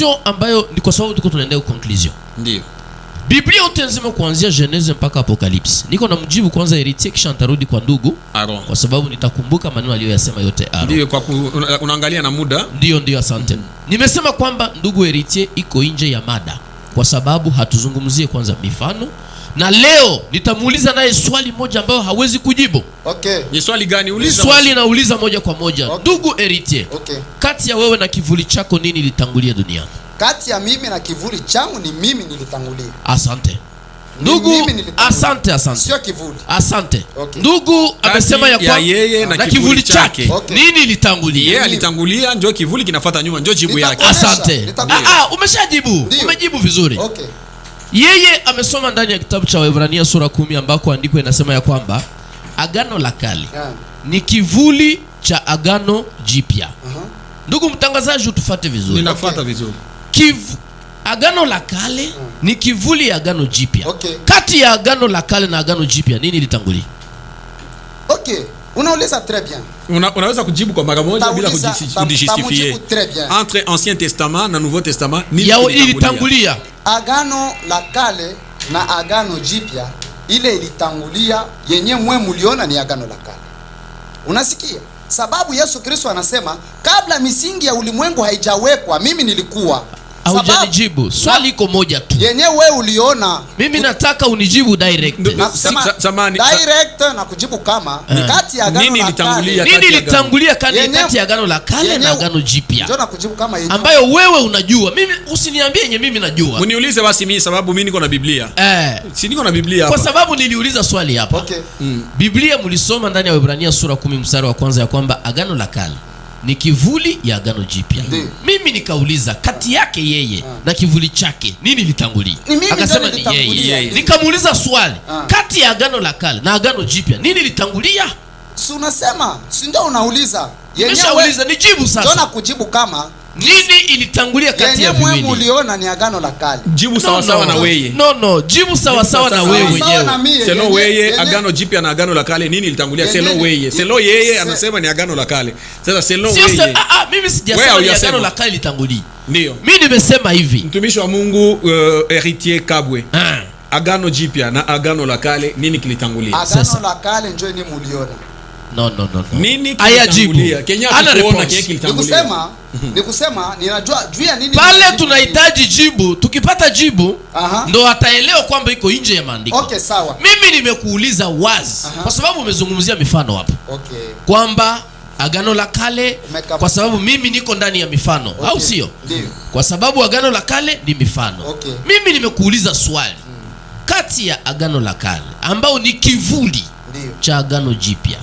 conclusion ambayo ni kwa sababu tuko tunaendea conclusion. Ndio. Biblia yote nzima kuanzia Genese mpaka Apocalypse. Niko na mjibu kwanza Héritier kisha nitarudi kwa ndugu Aaron. Kwa sababu nitakumbuka maneno aliyoyasema yote Aaron. Ndio kwa unaangalia na muda. Ndio asante. Nimesema kwamba ndugu Héritier iko nje ya mada kwa sababu hatuzungumzie kwanza mifano. Na leo nitamuuliza naye swali moja ambayo hawezi kujibu. Okay. Ni swali gani uliza? Swali nauliza moja kwa moja. Okay. Ndugu Héritier. Okay. Kati ya wewe na kivuli chako nini litangulia duniani? Kati ya mimi na kivuli changu ni mimi nilitangulia. Asante. Ndugu, asante. Sio kivuli. Asante. Okay. Ndugu amesema ya kwa yeye na kivuli chake. Okay. Nini litangulia? Yeye alitangulia, njoo kivuli kinafuata nyuma, njoo jibu yake. Asante. Umeshajibu. Umejibu vizuri. Okay. Yeye amesoma ndani ya kitabu cha Waebrania sura 10 ambako andiko inasema ya kwamba Agano la Kale ni kivuli cha Agano Jipya. Ndugu mtangazaji, utufuate vizuri. Ninafuata vizuri. Agano la Kale ni kivuli ya Agano Jipya. Okay. Kati ya Agano la Kale na Agano Jipya nini litangulia? Okay. Unauliza très bien. Unaweza kujibu kwa mara moja bila kujustifier. Entre Ancien Testament na Nouveau Testament nini litangulia? Agano la Kale na Agano Jipya ile ilitangulia yenye mwe muliona ni Agano la Kale. Unasikia? Sababu Yesu Kristo anasema kabla misingi ya ulimwengu haijawekwa mimi nilikuwa. Haujanijibu. Swali iko moja tu. Yenye wewe uliona. Mimi nataka unijibu direct. Direct na kujibu kama kati ya Agano la Kale. Nini litangulia kati ya Agano la Kale na Agano Jipya? Ndio nakujibu kama yenyewe. Ambayo wewe unajua. Mimi usiniambie yenye mimi najua. Uniulize basi mimi sababu mimi niko na Biblia. Si niko na Biblia hapa. Kwa sababu niliuliza swali hapa. Okay. Biblia mlisoma ndani ya Waebrania sura 10 mstari wa kwanza ya kwamba Agano la Kale ni kivuli ya Agano Jipya. Mimi nikauliza kati yake yeye na kivuli chake nini litangulia? Akasema ni yeye. Nikamuuliza swali kati ya Agano la Kale na Agano Jipya nini litangulia? Si unasema, si ndio unauliza? Nimeshauliza, nijibu sasa. Ndio nakujibu kama nini ilitangulia kati ya viwili? Yenyewe uliona ni Agano la Kale. Jibu sawa sawa na wewe. Jibu sawa sawa na wewe mwenyewe. Selo wewe Agano Jipya na Agano la Kale nini ilitangulia? Selo wewe. Selo yeye anasema ni Agano la Kale. Sasa selo wewe. Mimi sijasema ni Agano la Kale litangulia. Ndio. Mimi nimesema hivi. Mtumishi wa Mungu Héritier Kabwe. Agano Jipya na Agano la Kale nini kilitangulia? Agano la Kale njoo ni muliona. No. Nini kilitangulia? Kenya tunaona kile kilitangulia. Nikusema ninajua juu ya nini pale tunahitaji jibu. Tukipata jibu ndo ataelewa kwamba iko nje ya maandiko. Okay, sawa. Mimi nimekuuliza wazi kwa sababu umezungumzia mifano hapo. Okay. Kwamba Agano la Kale kwa sababu mimi niko ndani ya mifano, okay, au sio? Ndio. Kwa sababu Agano la Kale ni mifano. Okay. Mimi nimekuuliza swali. Kati ya Agano la Kale ambao ni kivuli cha Agano Jipya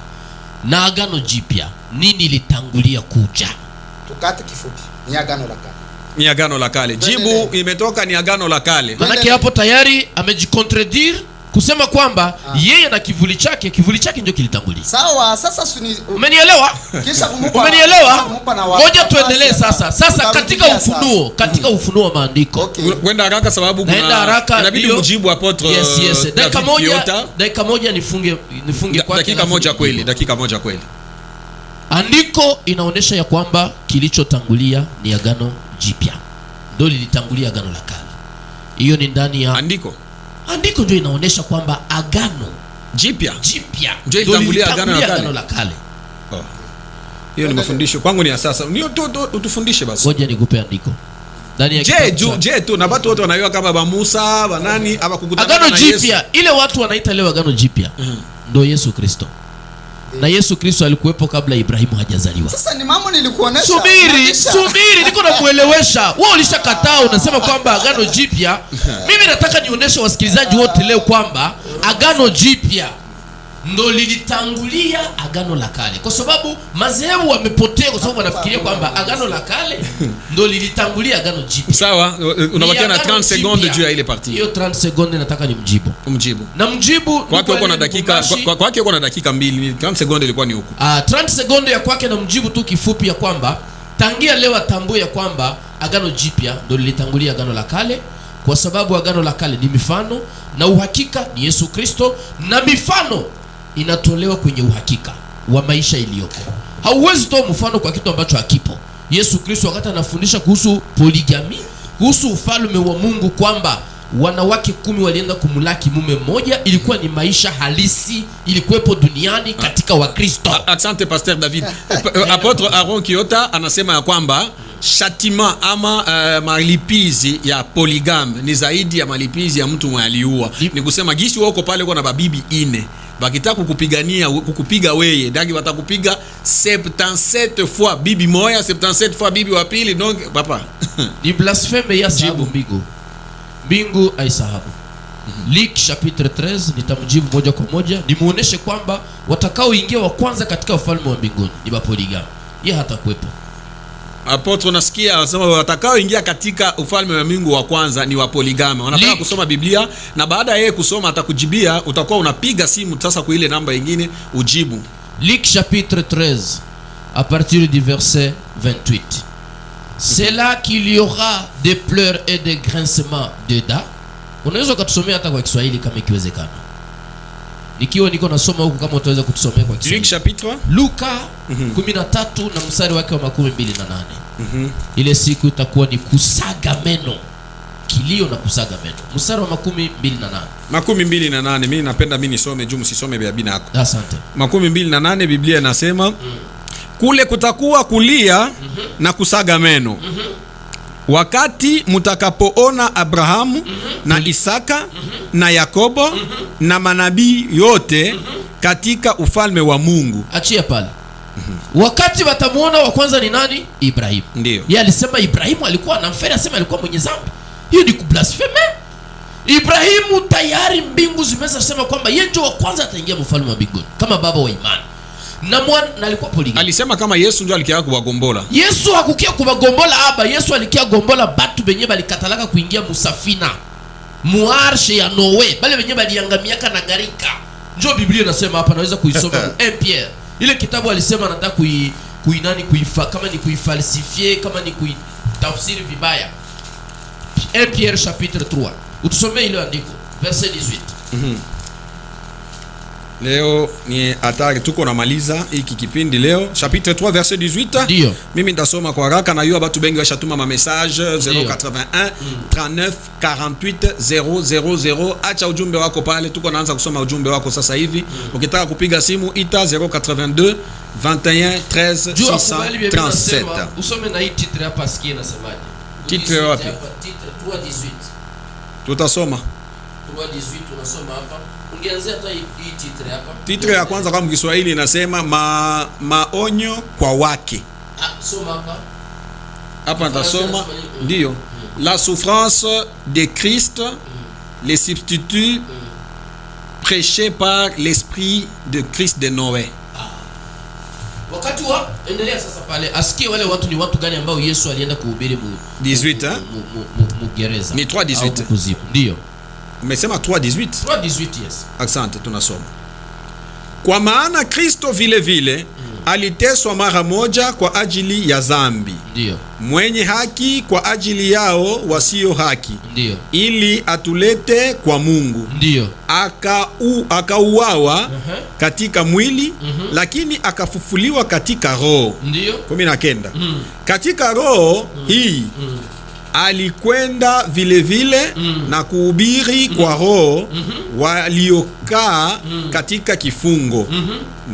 na Agano Jipya nini litangulia kuja? Tukate kifupi. Ni Agano la Kale. Ni Agano la Kale. Jibu imetoka ni Agano la Kale. Maana hapo tayari amejikontradire kusema kwamba yeye na kivuli chake ndio kilitangulia. Sawa, sasa umenielewa? Kisha kumpa. Umenielewa? Ngoja tuendelee sasa. Sasa katika ufunuo wa maandiko. Kwenda haraka sababu kuna inabidi mjibu apotre. Yes. Dakika moja nifunge kwake. Dakika moja kweli. Andiko inaonesha ya kwamba kilichotangulia ni Agano Jipya. Ndio lilitangulia Agano la Kale. Hiyo ni ndani ya Andiko ndio inaonesha kwamba Agano Jipya ndio ilitangulia Agano la Kale. Hiyo ni mafundisho kwangu ni ya sasa. Ndio utufundishe basi. Ngoja nikupe andiko. Ndani ya Je tu na watu wote wanaiwa kama ba Musa, ba nani ama kukutana na Yesu. Agano Jipya ile watu wanaita leo Agano Jipya. Ndio Yesu Kristo. Na Yesu Kristo alikuwepo kabla Ibrahimu hajazaliwa. Sasa ni mambo nilikuonesha. Subiri, niko nakuelewesha. Wewe ulishakataa unasema kwamba Agano Jipya. Mimi nataka nionyeshe wasikilizaji wote leo kwamba Agano Jipya ndo lilitangulia Agano la Kale. Kwa sababu madhehebu wamepotea kwa sababu wanafikiria kwamba Agano la Kale ndo lilitangulia Agano Jipya. Sawa, unabakia na 30 secondes juu ya ile partie. Hiyo 30 secondes nataka nimjibu. Na mjibu kwake uko na dakika kwake uko na dakika 2. 30 secondes ilikuwa ni huko. 30 secondes ya kwake na mjibu tu kifupi ya kwamba tangia leo atambue ya kwamba Agano Jipya ndo lilitangulia Agano la Kale kwa sababu Agano la Kale ni mifano na uhakika ni Yesu Kristo na mifano inatolewa kwenye uhakika wa maisha iliyoko. Hauwezi toa mfano kwa kitu ambacho hakipo. Yesu Kristo wakati anafundisha kuhusu poligami, kuhusu ufalme wa Mungu, kwamba wanawake 10 walienda kumulaki mume mmoja, ilikuwa ni maisha halisi ilikuwepo duniani katika Wakristo. Asante Pasteur David. Apotre Aaron Kiota anasema ya kwamba châtiment ama malipizi ya polygame ni zaidi ya malipizi ya mtu mwenye aliua. Ni kusema gisi wako pale uko na babibi 4, bakitaka kukupigania kukupiga weye, ndaki watakupiga 77 fois bibi moya, 77 fois bibi wa pili. Donc papa ni blasphème ya sababu mbingu aisahabu. Luc chapitre 13 nitamjibu moja kwa moja, nimuoneshe kwamba watakaoingia wa kwanza katika ufalme wa mbinguni ni bapoligami. Yeye hata kuepo. Apotre unasikia anasema watakaoingia katika ufalme wa Mungu wa kwanza ni wa poligami. Wanataka kusoma Biblia na baada yeye kusoma atakujibia, utakuwa unapiga simu sasa kwa ile namba nyingine ujibu. Luc chapitre 13 à partir du verset 28. C'est là qu'il y aura des pleurs et des grincements de dents. Unaweza kutusomea hata kwa Kiswahili kama ikiwezekana. Nikiwa niko nasoma huku kama utaweza kutusomea kwa Kiswahili. Luc chapitre Luka 13 na mstari wake wa 28. Ile siku itakuwa ni kusaga meno. Kilio na kusaga meno. Mstari wa 28. 28. Mimi napenda mimi nisome juu msisome vya bina yako. Asante. 28 Biblia inasema kule kutakuwa kulia na kusaga meno. Wakati mutakapoona Abrahamu na Isaka na Yakobo na manabii yote katika ufalme wa Mungu. Achia pale. Wakati watamuona wa kwanza ni nani? Ibrahimu. Ndio. Yeye alisema Ibrahimu alikuwa anamfera, asema alikuwa mwenye dhambi. Hiyo ni kublasfeme. Ibrahimu tayari mbingu zimeweza sema kwamba yeye ndio wa kwanza ataingia mfalme wa mbinguni kama baba wa imani. Na mwana alikuwa poligami. Alisema kama Yesu ndio alikia kubagombola. Yesu hakukia kubagombola aba, Yesu alikia gombola batu benye balikatalaka kuingia musafina. Muarshe ya Noe, bale benye baliangamiaka na garika. Njoo Biblia inasema hapa, naweza kuisoma 1 Pierre. Ile kitabu alisema anataka kama ni kuifalsifie, kama ni kuitafsiri vibaya. 1 Pierre chapitre 3. Utusomee ile andiko, verset 18. Leo ni hatari, tuko namaliza hiki kipindi leo. Chapitre 3 verset 18. Ndio. Mimi ndasoma kwa haraka na hiyo watu bengi washatuma ma message 081 39 48 000. Acha ujumbe wako pale, tuko naanza kusoma ujumbe wako sasa hivi. Ukitaka kupiga simu ita 082 21 13 637. Usome na hii titre hapa, sikia nasemaje. Titre wapi? Titre 3:18. Tutasoma 3:18 unasoma hapa. Ungeanzia hata hii titre hapa. Titre ya kwanza kama Kiswahili inasema maonyo kwa wake. Soma hapa. Hapa nitasoma ndio. La souffrance de Christ, les substituts prêchés par l'esprit de Christ de Noé. Wakati wa endelea sasa pale, asikie wale watu ni watu gani ambao Yesu alienda kuhubiri 18 mu gereza. Ni 3:18. Ndio. Umesema 3:18. 3:18, yes. Asante, tunasoma. Kwa maana Kristo vile vile aliteswa mara moja kwa ajili ya dhambi. Ndio. Mwenye haki kwa ajili yao wasio haki. Ndio. Ili atulete kwa Mungu. Ndio. Akauawa katika mwili, lakini akafufuliwa katika roho. Ndio. 19. Katika roho hii alikwenda vile vile na kuhubiri kwa roho waliokaa katika kifungo.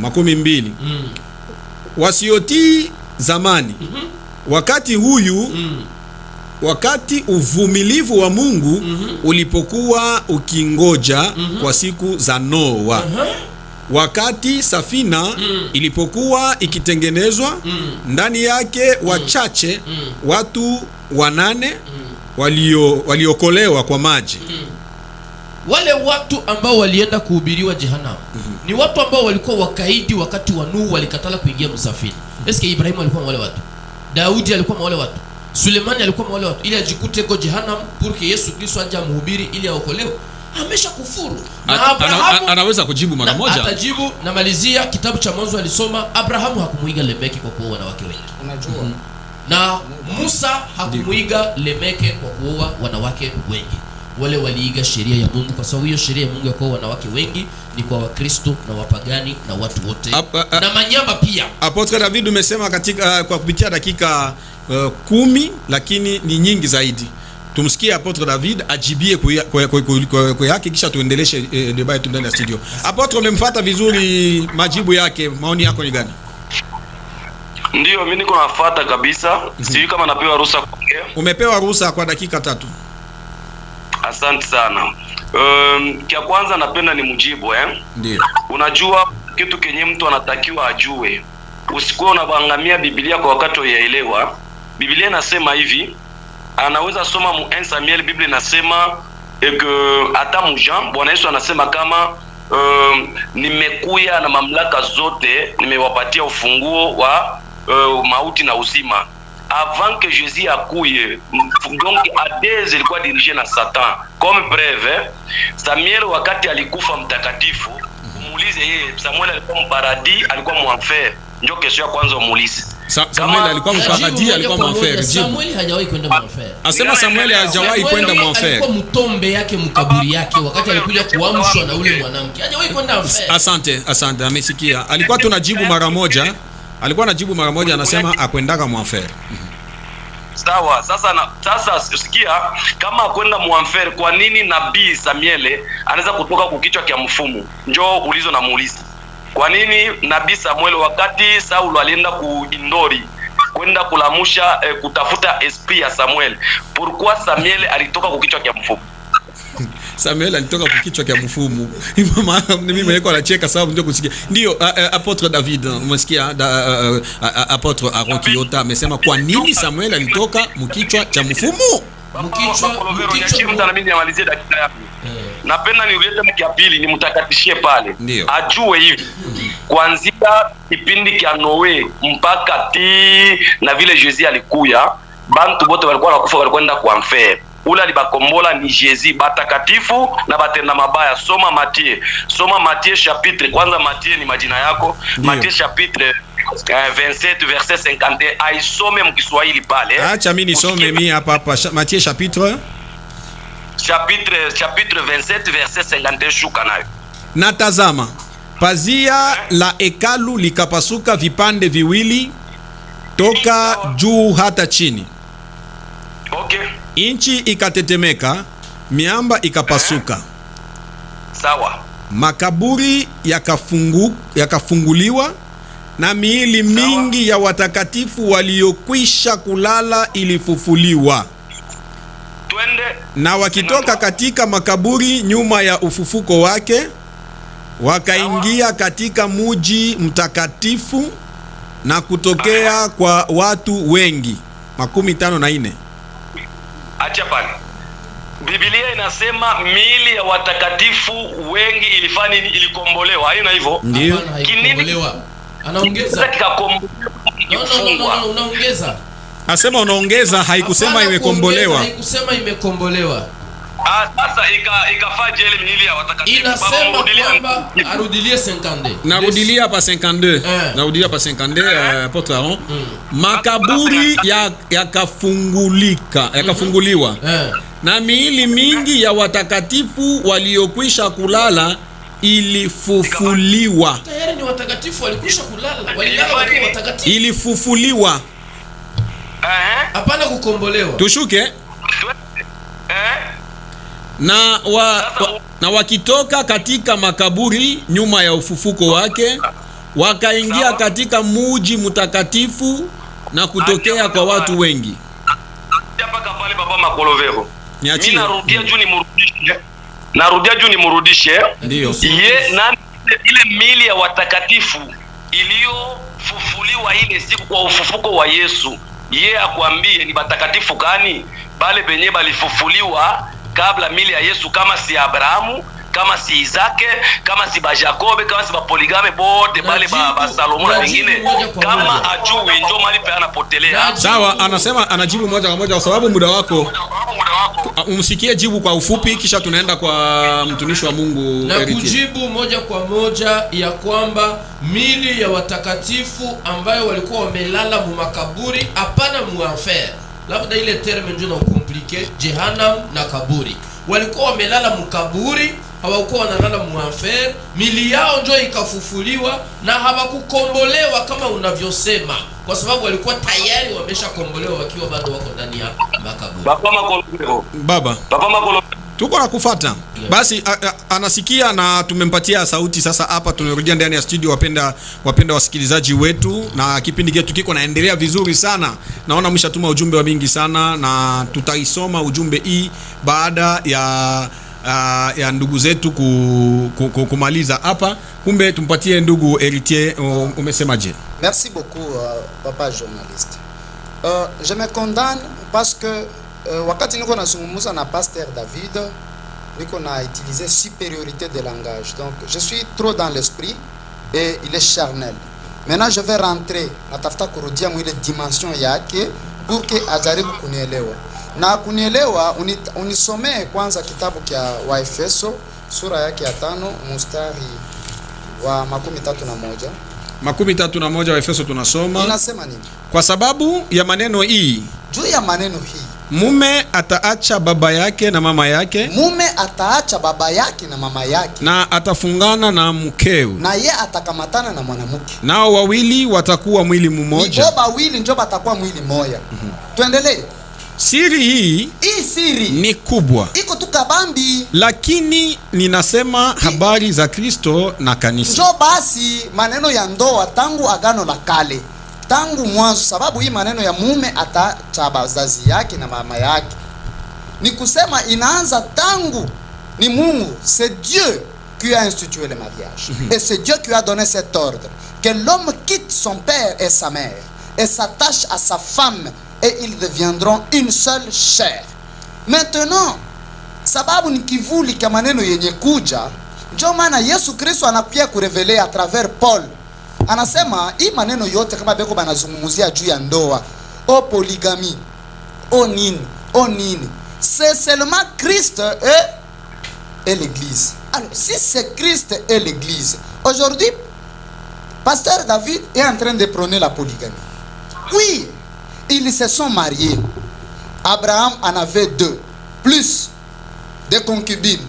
20. Wasiotii zamani. Wakati huyu wakati uvumilivu wa Mungu ulipokuwa ukingoja kwa siku za Noa. Wakati safina ilipokuwa ikitengenezwa, ndani yake wachache watu 8 waliokolewa kwa maji. Wale watu ambao walienda kuhubiriwa jehanamu ni watu ambao walikuwa wakaidi wakati wa Nuhu, walikatala kuingia msafina. Eske Ibrahimu alikuwa wale watu? Daudi alikuwa wale watu? Sulemani alikuwa wale watu? Ili ajikute kwa jehanamu porque Yesu Kristo aje amhubiri ili aokolewe. Amesha kufuru. Na Abrahamu anaweza kujibu mara moja. Atajibu. Namalizia kitabu cha Mwanzo, alisoma Abrahamu hakumuiga Lemeki kwa kuoa wanawake wengi. Unajua. Na Musa hakumuiga Lemeke kwa kuoa wanawake wengi. wale waliiga sheria ya Mungu, kwa sababu hiyo sheria ya Mungu ya kwa wanawake wengi ni kwa Wakristo na wapagani na watu wote na manyamba pia. Apotre David, umesema katika kwa kupitia dakika 10 lakini ni nyingi zaidi. Tumsikie Apotre David ajibie kwa yake, kisha tuendeleshe debate yetu ndani ya studio. Apotre, umemfuata vizuri majibu yake, maoni yako ni gani? Ndio, mimi niko nafuata kabisa. Sijui kama napewa ruhusa kuongea. Umepewa ruhusa kwa dakika 3. Asante sana. Kia kwanza napenda ni mjibu Ndio. Unajua kitu kenye mtu anatakiwa ajue. Usikuwa unabangamia Biblia kwa wakati uyaelewa. Biblia inasema hivi, anaweza soma mu 1 Samuel, Biblia inasema hata Jean, Bwana Yesu anasema kama nimekuya na mamlaka zote, nimewapatia ufunguo wa mauti na uzima. Avant que Jésus akuye, donc Hades ilikuwa dirigé na Satan. Comme preuve, Samuel wakati alikufa mtakatifu, umuulize yeye, Samuel alikuwa mparadis, alikuwa mu enfer. Ndio kesho ya kwanza umuulize. Samuel alikuwa mparadis, alikuwa mu enfer. Samuel hajawahi kwenda mu enfer. Asema Samuel hajawahi kwenda mu enfer. Alikuwa mtombe yake mkaburi yake wakati alikuja kuamshwa na ule mwanamke. Hajawahi kwenda enfer. Asante, amesikia. Alikuwa tunajibu mara moja. Anasema akwendaka mu enfer. Sawa, sasa sikia, kama akwenda mu enfer, kwa nini nabii Samuel anaweza kutoka kukichwa kia mfumu? Njoo ulizo na muuliza. Kwa nini nabii Samuel wakati Saul alienda kuindori kwenda kulamusha kutafuta SP ya Samuel, pourquoi Samuel alitoka kukichwa kia mfumu? Samuel alitoka kukichwa kia mfumu. Mimi mwenyewe anacheka sababu ndio kusikia. Ndio Apotre David, umesikia Apotre Aaron Kiota amesema kwa nini Samuel alitoka mkichwa cha mfumu? Mkichwa na mimi niamalizie dakika yangu. Napenda niulete mkia pili nimtakatishie pale. Ajue hivi. Kuanzia kipindi kia Noe mpaka na vile Jésus alikuya, bantu bote walikuwa wanakufa, walikwenda kwa enfer. Ule alibakombola ni Jésus, batakatifu na batenda mabaya. Soma Matthieu chapitre, kwanza Matthieu ni majina yako. Matthieu chapitre 27 verset 51, aisome mkiswahili pale. Acha mimi nisome mimi hapa Matthieu chapitre 27 verset 51, shuka nayo. Na tazama, pazia la hekalu likapasuka vipande viwili toka juu hata chini. Okay. Inchi ikatetemeka, miamba ikapasuka. Sawa. Makaburi yakafunguliwa na miili mingi ya watakatifu waliokwisha kulala ilifufuliwa. Twende. Na wakitoka katika makaburi nyuma ya ufufuko wake, wakaingia katika muji mtakatifu na kutokea kwa watu wengi. 54. Acha pale. Biblia inasema miili ya watakatifu wengi ilifanya nini? Ilikombolewa. Haina hivyo? Ndio. Ilikombolewa. Anaongeza. Unaongeza. Asema unaongeza, haikusema imekombolewa. Haikusema imekombolewa. Sasa ikafaje ile miili ya watakatifu? Inasema kwamba arudilie 52. Narudilia hapa 52. Narudilia hapa 52 Apotre Aaron. Makaburi yakafunguliwa. Na miili mingi ya watakatifu waliokwisha kulala ilifufuliwa. Tayari ni watakatifu walikwisha kulala. Walilala wakiwa watakatifu. Ilifufuliwa. Hapana kukombolewa. Tushuke. Na wakitoka katika makaburi nyuma ya ufufuko wake, wakaingia katika muji mtakatifu na kutokea kwa watu wengi. Mpaka pale baba Makolovero. Mimi narudia juu nimrudishe. Ndio. Ile miili ya watakatifu iliyofufuliwa ile siku kwa ufufuko wa Yesu, yeye akwambie ni watakatifu gani? Bale benye balifufuliwa kabla miili ya Yesu, kama si Abrahamu, kama si Isake, kama si Jacobe, kama si Poligame, bote bale ba Salomo na wengine, kama ajui ndio mali pe anapotelea. Sawa, anasema anajibu moja kwa moja kwa sababu muda wako. Umsikie jibu kwa ufupi, kisha tunaenda kwa mtumishi wa Mungu na kujibu moja kwa moja ya kwamba mili ya watakatifu ambayo walikuwa wamelala mu makaburi, hapana mu enfer. Labda ile terme ndio na ukomplike Jehannam na kaburi. walikuwa wamelala mkaburi, hawakuwa wanalala muanfer, mili yao ndio ikafufuliwa na hawakukombolewa kama unavyosema, kwa sababu walikuwa tayari wameshakombolewa wakiwa bado wako ndani ya makaburi. Baba tuko na kufata. Basi anasikia na tumempatia sauti. Sasa hapa tunarudia ndani ya studio, wapenda wasikilizaji wetu, na kipindi chetu kiko naendelea vizuri sana. Naona mshatuma ujumbe wa mingi sana, na tutaisoma ujumbe hii baada ya ndugu zetu kumaliza hapa. Kumbe tumpatie ndugu Héritier, umesemaje? Merci beaucoup papa journaliste. Je me condamne parce que wakati niko nazungumza na Pasteur David, niko na utiliser supériorité de langage. Donc je suis trop dans l'esprit et il est charnel. Maintenant je vais rentrer natafuta kurudia mwile dimension yake pour que ajaribu kunielewa. Na kunielewa unisomee kwanza kitabu cha Waefeso sura yake ya 5 mstari wa 31. 31 wa Efeso tunasoma. Inasema nini? Kwa sababu ya maneno hii, juu ya maneno hii, mume ataacha baba yake na mama yake, mume ataacha baba yake na mama yake, na atafungana na mkeo, na ye atakamatana na mwanamke, nao wawili watakuwa mwili mmoja. Ni wawili ndio watakuwa mwili mmoja. Tuendelee. Siri hii siri ni kubwa, iko tukabambi, lakini ninasema habari za Kristo na kanisa. Njoo basi maneno ya ndoa tangu agano la kale, tangu mwanzo, sababu hii maneno ya mume ataacha bazazi yake na mama yake ni kusema inaanza tangu ni Mungu, c'est Dieu qui a institué le mariage. Et c'est Dieu qui a donné cet ordre que l'homme quitte son père et sa mère et s'attache à sa femme et ils deviendront une seule chair. Maintenant, sababu ni kivuli kama maneno yenye kuja, ndio maana Yesu Kristo anakuja kurevelea à travers Paul. Anasema hii maneno yote kama beko banazungumzia juu ya ndoa, o polygamie, o nini. C'est seulement Christ et l'église. Alors, si c'est Christ et l'église, aujourd'hui, Pasteur David est en train de prôner la polygamie. Oui, ils se sont mariés. Abraham en avait 2, plus des concubines.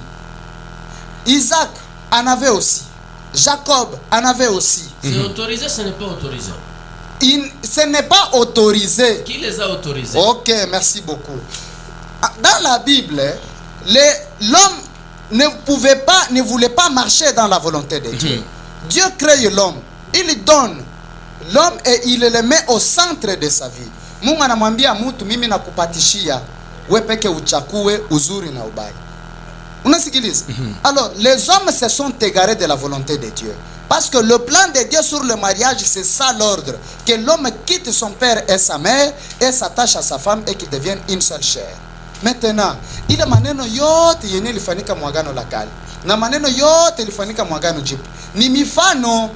Isaac en avait aussi. Jacob en avait aussi. C'est autorisé, ce n'est pas autorisé? Ce n'est pas autorisé. Qui les a autorisés? Ok, merci beaucoup. Dans la Bible, l'homme ne voulait pas marcher dans la volonté de Dieu. Dieu crée l'homme. Il donne l'homme et il le met au centre de sa vie. Mungu anamwambia mtu, mimi nakupatishia wewe peke uchakue uzuri na ubaya. Unasikiliza? Alors, les hommes se sont égarés de la volonté de Dieu. Parce que le plan de Dieu sur le mariage, c'est ça l'ordre. Que l'homme quitte son père et sa mère et s'attache à sa femme et qu'ils deviennent une seule chair. Maintenant, ile maneno yote yenye ilifanyika mwagano la kale na maneno yote ilifanyika mwagano jipya ni mifano.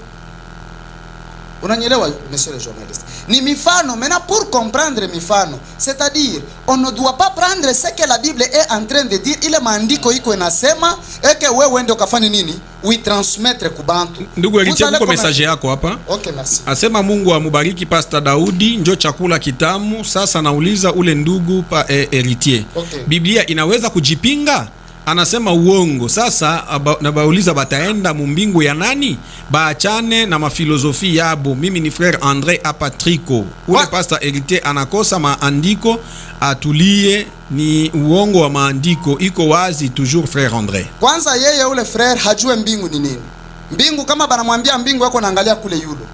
Unanielewa, monsieur le journaliste? Ni mifano. Maintenant, pour comprendre mifano, c'est-à-dire, on ne doit pas prendre ce que la Bible est en train de dire, ile maandiko iko inasema, eke wewe ndio kafanya nini? Oui, transmettre kubantu. Ndugu Héritier, kuko message yako hapa. Okay, merci. Asema Mungu amubariki Pastor Daudi, njo chakula kitamu. Sasa nauliza ule ndugu Héritier. Okay. Biblia inaweza kujipinga? Anasema uongo. Sasa nabauliza bataenda mumbingu ya nani? Baachane na mafilosofi yabo. Mimi ni frère André Apatrico. Ule Pastor Héritier anakosa maandiko, atulie, ni uongo wa maandiko, iko wazi toujours frère André. Kwanza yeye ule frère hajue mbingu ni nini. Mbingu kama banamwambia mbingu yako naangalia kule yulo.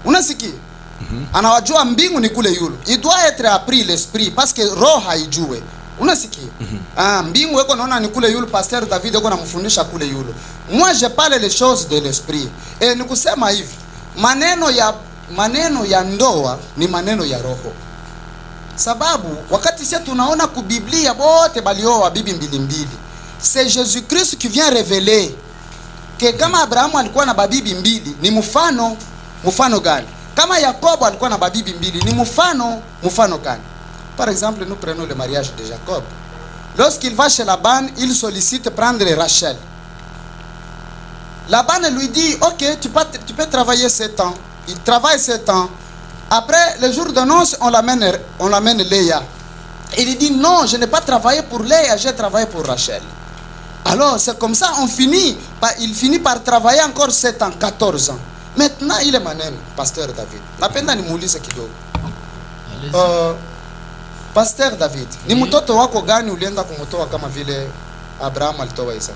Unasikia? Anawajua mbingu ni kule yulo. Il doit être appris l'esprit parce que roho haijue. Unasikia? Mbingu yako naona ni kule yulo. Pasteur David yako namfundisha kule yulo. Moi je parle les choses de l'esprit. Et nikusema hivi, maneno ya ndoa ni maneno ya roho. Sababu wakati sisi tunaona ku Biblia bote balioa bibi mbili, c'est Jésus-Christ qui vient révéler que kama Abraham alikuwa na babibi mbili ni mfano gani? Kama Yakobo alikuwa na babibi mbili ni mfano gani? Par exemple, nous prenons le mariage de Jacob. Lorsqu'il va chez Laban, il sollicite prendre Rachel. Laban lui dit, ok, tu peux travailler 7 ans. Il travaille 7 ans. Après, le jour de noces, on l'amène Léa. Il dit, non, je n'ai pas travaillé pour Léa, j'ai travaillé pour Rachel. Alors c'est comme ça, il finit par travailler encore 7 ans, 14 ans. Maintenant il est maneno, Pasteur David. Napenda nimuulize kidogo. Pasteur David, ni mtoto wako gani ulienda kumtoa kama vile Abraham alitoa Isaac?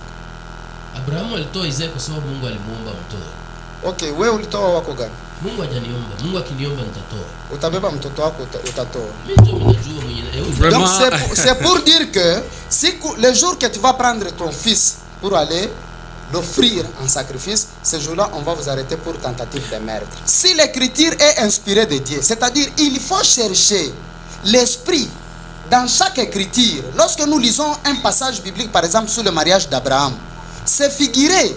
Abraham alitoa Isaac kwa sababu Mungu alimuomba mtoe. Okay, wewe ulitoa wako gani? Mungu hajaniomba. Mungu akiniomba nitatoa. Utabeba mtoto wako utatoa. Mimi ndio ninajua mwenyewe. Donc c'est pour dire que le jour que tu vas prendre ton fils pour aller l'offrir en sacrifice, ce jour-là, on va vous arrêter pour tentative de meurtre. Si l'écriture est inspirée de Dieu, c'est-à-dire il faut chercher l'esprit dans chaque écriture. Lorsque nous lisons un passage biblique, par exemple, sur le mariage d'Abraham, c'est figuré.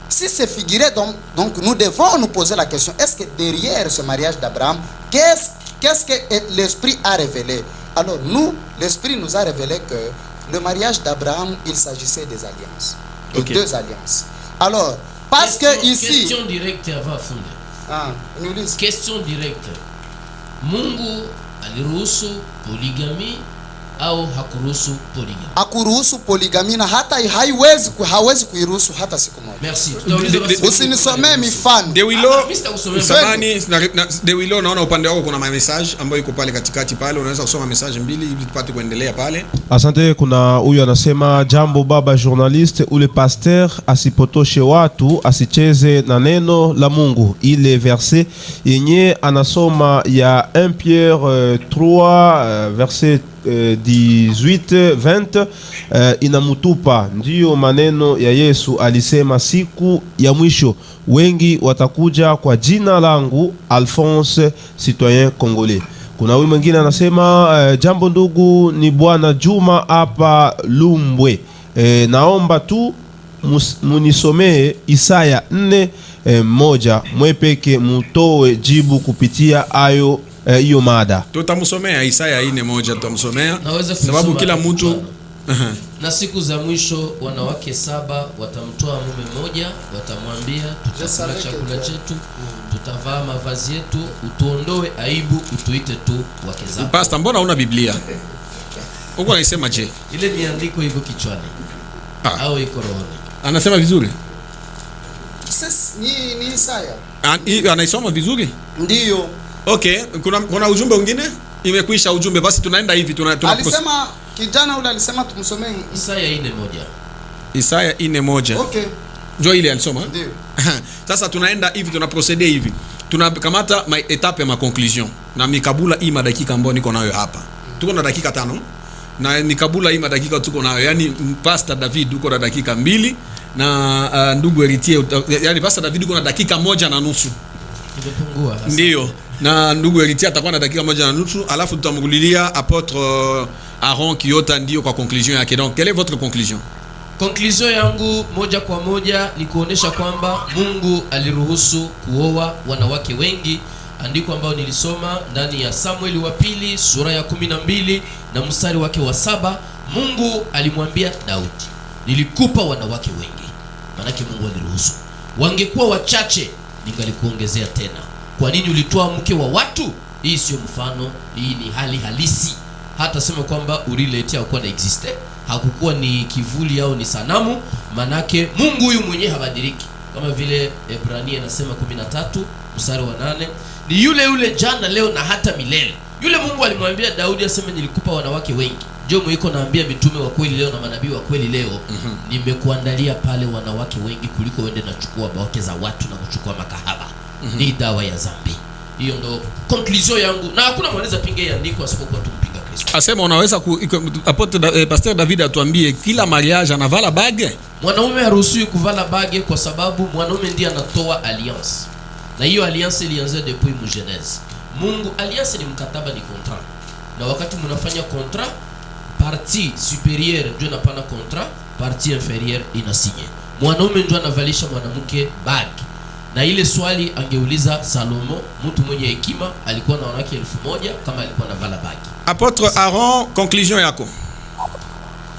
Si c'est figuré, donc nous devons nous poser la question, est-ce que derrière ce mariage d'Abraham, qu'est-ce que l'esprit a révélé? Alors nous, l'esprit nous a révélé que le mariage d'Abraham, il s'agissait des alliances. De deux alliances. Alors, parce que ici... Question directe avant funda. Question directe. Mungu aliruhusu poligami au hakuruhusu poligami? Hakuruhusu poligami na hata hawezi kuiruhusu hata siku moja. Merci. Usinisomee mifano. Dewilo, naona upande wako kuna message ambayo iko pale katikati pale, unaweza kusoma message mbili ili tupate kuendelea pale. Asante. Kuna huyu anasema, jambo baba journaliste, ule pasteur asipotoshe watu, asicheze na neno la Mungu. Ile verset yenye anasoma ya 1 Pierre 3 verset 18-20 inamutupa. Ndiyo maneno ya Yesu, alisema siku ya mwisho wengi watakuja kwa jina langu. Alphonse, citoyen congolais. Kuna huyu mwingine anasema, jambo ndugu, ni bwana Juma hapa Lumbwe. Naomba tu munisomee Isaya 4:1 mwepeke mutoe jibu kupitia ayo hiyo mada. Tutamsomea Isaya 4:1, tutamsomea sababu kila mtu na siku za mwisho wanawake 7 watamtoa mume mmoja, watamwambia tutakula chakula chetu, tutavaa mavazi yetu, utuondoe aibu, utuite tu wake zako. Pastor, mbona una Biblia? Uko unasema je? Ile ni andiko iko kichwani. Au iko rohoni. Anasema vizuri? Ni Isaya. Anaisoma vizuri? Ndiyo. Okay, kuna ujumbe mwingine? Imekwisha ujumbe, basi tunaenda hivi alisema kijana ule alisema tumsomee Isaya 4:1. Isaya 4:1. Okay. Njoo ile alisoma? Ndio. Sasa tunaenda hivi, tunaprocede hivi. Tunakamata etape ya conclusion. Na mikabula hii madakika ambayo niko nayo hapa. Tuko na dakika 5. Na mikabula hii madakika tuko nayo. Yaani Pastor David uko na dakika 2 na ndugu Heritier, yaani Pastor David uko na dakika 1:30. Imepungua. Ndio. Na ndugu Heritier atakuwa na dakika 1:30, alafu tutamrudilia apôtre Aaron Kiota ndio kwa conclusion yake. Donc quelle est votre conclusion? Conclusion yangu moja kwa moja ni kuonesha kwamba Mungu aliruhusu kuoa wanawake wengi. Andiko ambao nilisoma ndani ya Samueli wa pili sura ya 12 na mstari wake wa 7, Mungu alimwambia Daudi, nilikupa wanawake wengi. Maana Mungu aliruhusu. Wangekuwa wachache ningalikuongezea tena. Kwa nini ulitoa mke wa watu? Hii sio mfano, hii ni hali halisi. Hata sema kwamba uriletea kwa na existe, hakukuwa ni kivuli au ni sanamu. Manake Mungu huyu mwenyewe habadiliki. Kama vile Ebrania inasema 13 mstari wa 8, ni yule jana leo na hata milele. Yule Mungu alimwambia Daudi aseme nilikupa wanawake wengi. Ndio mwiko naambia mitume wa kweli leo na manabii wa kweli leo, nimekuandalia pale wanawake wengi kuliko wende na chukua wake za watu na kuchukua makahaba. Ni dawa ya zambi. Hiyo ndo conclusion yangu. Na hakuna mwanaweza pinga hii andiko asipokuwa tumpinga Kristo. Asema unaweza apôtre Pasteur David atuambie kila mariage anavala bage? Mwanaume haruhusiwi kuvala bage kwa sababu mwanaume ndiye anatoa alliance. Na hiyo alliance ilianza depuis Genèse. Mungu, alliance ni mkataba, ni contrat. Na wakati mnafanya contrat, partie supérieure ndio inapana contrat, partie inférieure inasinye. Mwanaume ndio anavalisha mwanamke bage. Na ile swali angeuliza Salomo, mtu mwenye hekima, alikuwa na wanawake 1000 kama alikuwa na vala bagi. Apôtre Aaron, conclusion yako?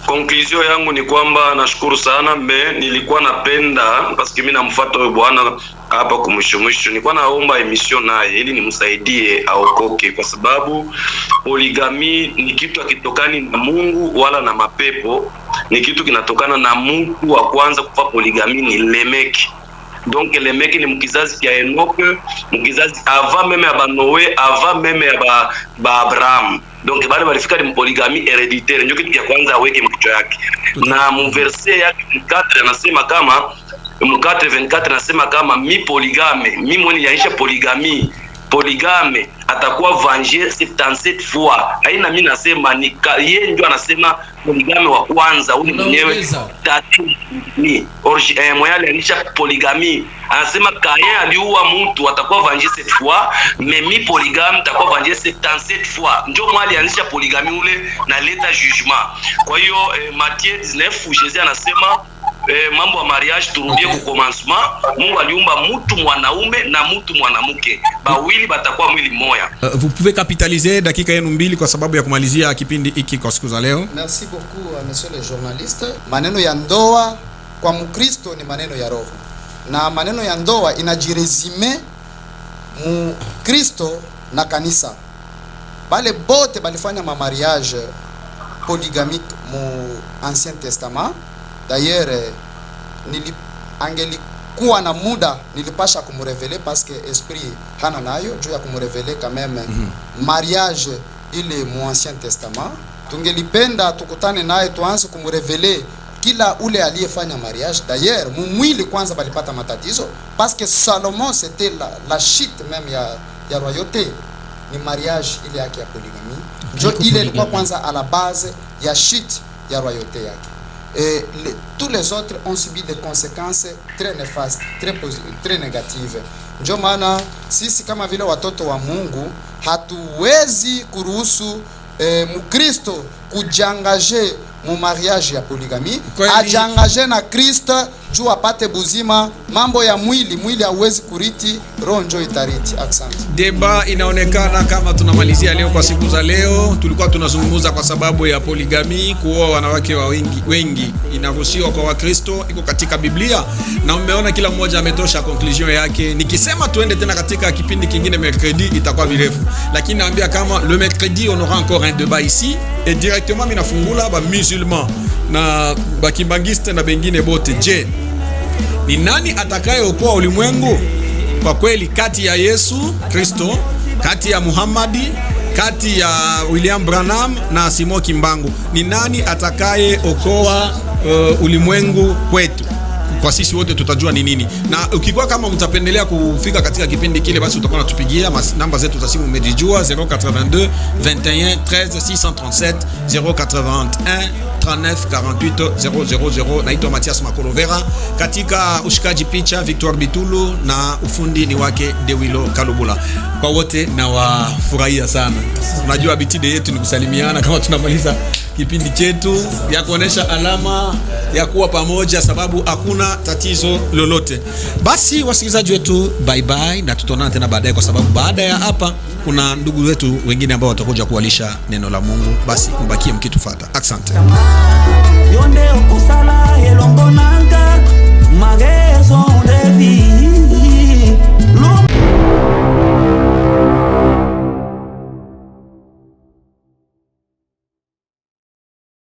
Conclusion yangu ni kwamba nashukuru sana, nilikuwa napenda paske mimi namfuata huyo bwana hapa kumwisho. Nilikuwa naomba emission naye ili nimsaidie aokoke, kwa sababu poligami ni kitu hakitokani na Mungu wala na mapepo, ni kitu kinatokana na mtu wa kwanza kufa poligami ni Lemeki. Donc Lemeki ni mkizazi kia Enoke, mkizazi ava meme ya ba Noe, ava meme ya ba Abraham. Donc bale balifika ni poligami hereditaire, ndio kitu ya kwanza aweke mkichwa yake. Na mverse yake 4 anasema kama mkate 24 anasema kama mi poligame, mi mwenye yaisha poligame atakuwa vanje 77 fois. Haina mimi nasema ni yeye ndio anasema poligame wa kwanza ule mwenyewe tati ni moyale alisha poligami anasema kaya aliua mtu atakuwa vanje 7 fois, mimi poligame atakuwa vanje 77 fois. Ndio mwali alisha poligami ule na leta jugement. Kwa hiyo Matthieu 19 Jésus anasema mambo ya mariage turudie ku commencement. Mungu aliumba mtu mwanaume na mtu mwanamke, bawili batakuwa mwili mmoja. Vous pouvez capitaliser dakika yenu mbili kwa sababu ya kumalizia kipindi hiki kwa siku za leo. Merci beaucoup monsieur le journaliste. Maneno ya ndoa kwa Mkristo ni maneno ya roho, na maneno ya ndoa inajiresume mu Kristo na kanisa. Bale bote balifanya ma mariage polygamique mu Ancien Testament. D'ailleurs, angelikuwa na muda nilipasha kumrevele parce que esprit hana nayo juu ya kumrevele quand même mariage ile mu Ancien Testament. Tungelipenda tukutane naye tuanze kumrevele kila ule aliyefanya mariage. D'ailleurs, mwili kwanza balipata matatizo parce que Salomon c'était la chute même ya royauté. Ni mariage ile yake ya polygamie. Ndio ile ilikuwa kwanza à la base ya chute ya royauté yake. Tous les autres ont subi des conséquences très néfastes, très négatives. Ndio maana sisi kama vile watoto wa Mungu hatuwezi kuruhusu Mkristo kujangaje mu mariage ya polygamie. Ajangaje na Kristo juu apate buzima. Mambo ya mwili hauwezi kuriti, roho ndio itariti. Asante. Deba inaonekana kama tunamalizia leo. Kwa siku za leo tulikuwa tunazungumza kwa sababu ya poligami, kuoa wanawake wa wengi inaruhusiwa kwa Wakristo, iko katika Biblia, na umeona kila mmoja ametosha conclusion yake. Nikisema tuende tena katika kipindi kingine mercredi itakuwa virefu, lakini naambia kama le mercredi on aura encore un débat ici et directement minafungula ba musulman na ba kimbangiste na bengine bote. Je, ni nani atakayeokoa ulimwengu? Kwa kweli kati ya Yesu Kristo, kati ya Muhammadi, kati ya William Branham na Simon Kimbangu, ni nani atakayeokoa ulimwengu kwetu? Kwa sisi wote tutajua ni nini. Na ukikuwa kama mtapendelea kufika katika kipindi kile, basi utakuwa unatupigia. Namba zetu za simu umejijua, 082 21 13 637 081 39 48 000. Naitwa Mathias Makolovera, katika ushikaji picha Victor Bitulu, na ufundi ni wake Dewilo Kalubula. Kwa wote na wafurahia sana. Unajua bitide yetu ni kusalimiana kama tunamaliza kipindi chetu, ya kuonesha alama ya kuwa pamoja, sababu hakuna tatizo lolote. Basi wasikilizaji wetu, bye bye, na tutaonana tena baadaye, kwa sababu baada ya hapa kuna ndugu wetu wengine ambao watakuja kuwalisha neno la Mungu. Basi mbakie mkitufuata. Asante.